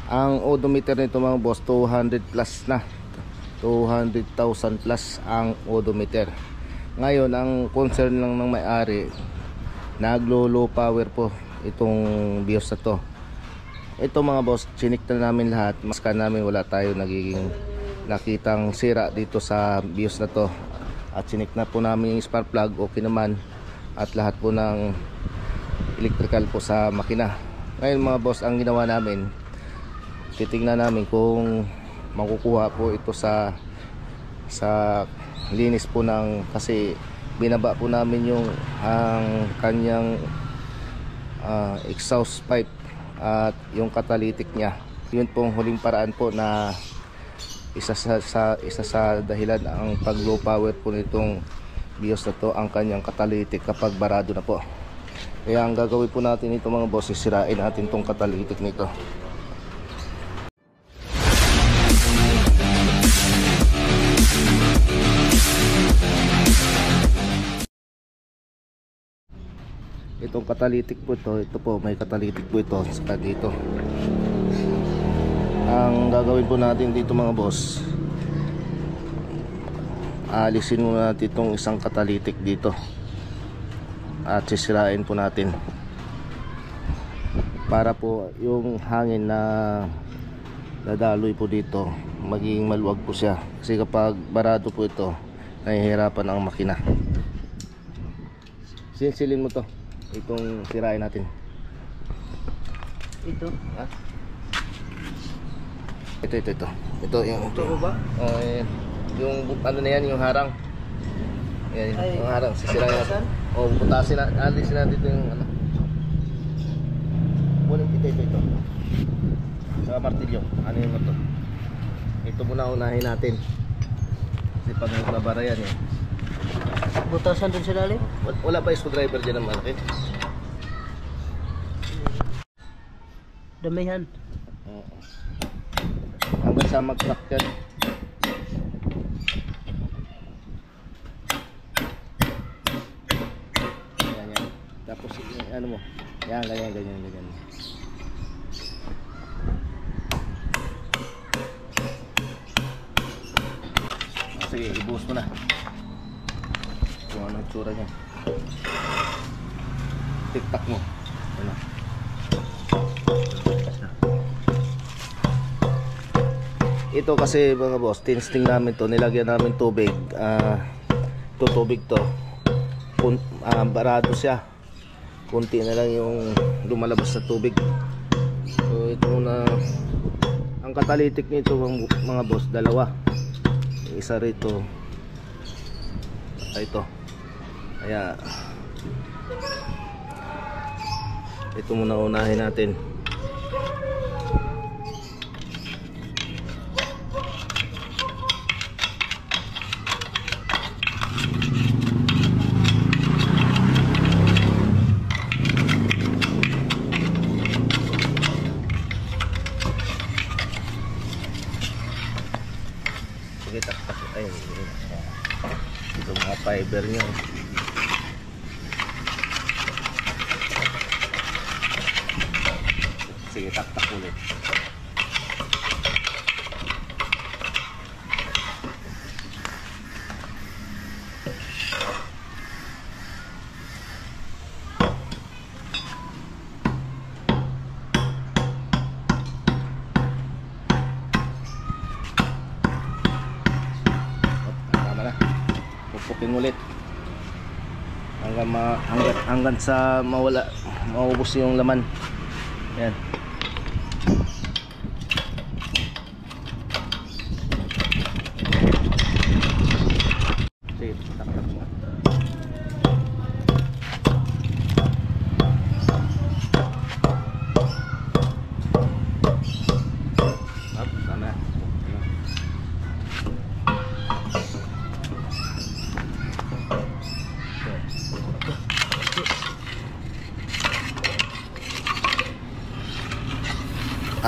Ang odometer nito mga boss 200 plus na, 200,000 plus ang odometer. Ngayon ang concern lang ng may-ari, naglo-low power po itong BIOS na to. Ito mga boss, chinik na namin lahat, maska namin wala tayo nagiging nakitang sira dito sa BIOS na to. At chinik na po namin yung spark plug, okay naman, at lahat po ng electrical po sa makina. Ngayon mga boss, ang ginawa namin, titingnan namin kung makukuha po ito sa linis po ng, kasi binaba po namin yung ang kanyang exhaust pipe at yung catalytic niya. Yun pong huling paraan po na isa sa dahilan ang pag low power po nitong BIOS na to, ang kanyang catalytic kapag barado na po. Kaya ang gagawin po natin ito mga boss, sirain natin tong catalytic nito. Itong catalytic po ito po, may catalytic po ito saka dito. Ang gagawin po natin dito mga boss, alisin muna natin itong isang catalytic dito at sisirain po natin para po yung hangin na dadaloy po dito maging maluwag po siya, kasi kapag barado po ito nahihirapan ang makina. Sinsilin mo to, itong sirain natin. Ito? Ha? Ito yung ito. Ba? Yung ano na yan, yung harang. Yan, Ay, yung harang, sisirain natin. butasan? O, butasin na, alisin natin ito yung ano. Bunin ito. Saka martilyo, ano yung ito. Ito muna unahin natin. Kasi pag nagbabara yan eh. Butasan dun sa lalim? Wala pa yung screwdriver dyan ang malaki. Damihan. Oo. Hanggang sa mag-crack yan. Yan. Tapos ano mo, yan, ganyan. Sige, ibuhos mo na kung ano yung tsura niya. Tiktak mo. Ano? Ito kasi mga boss, tinsting namin to, nilagyan namin tubig. Ito tubig to. Barado siya. Kunti na lang yung lumalabas sa tubig. So ito muna. Ang catalytic nito mga boss, dalawa. Isa rito. Ito. Kaya ito muna unahin natin. Sige, taktak. Ayun. Ito mga fiber nyo. Sige, taktak ulit. Pupukin ulit hanggang sa maubos yung laman. Yan. Sige, taktak mo. Sana.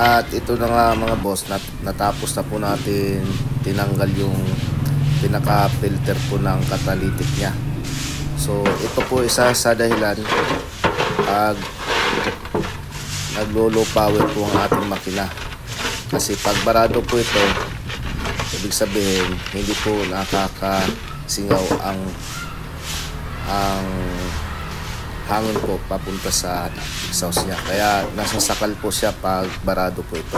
At ito na nga mga boss, natapos na po natin tinanggal yung pinaka filter po ng catalytic nya. So ito po isa sa dahilan pag naglo-low power po ang ating makina. Kasi pag barado po ito, ibig sabihin hindi po nakakasingaw ang hangin po papunta sa exhaust niya. Kaya nasasakal po siya pag barado po ito.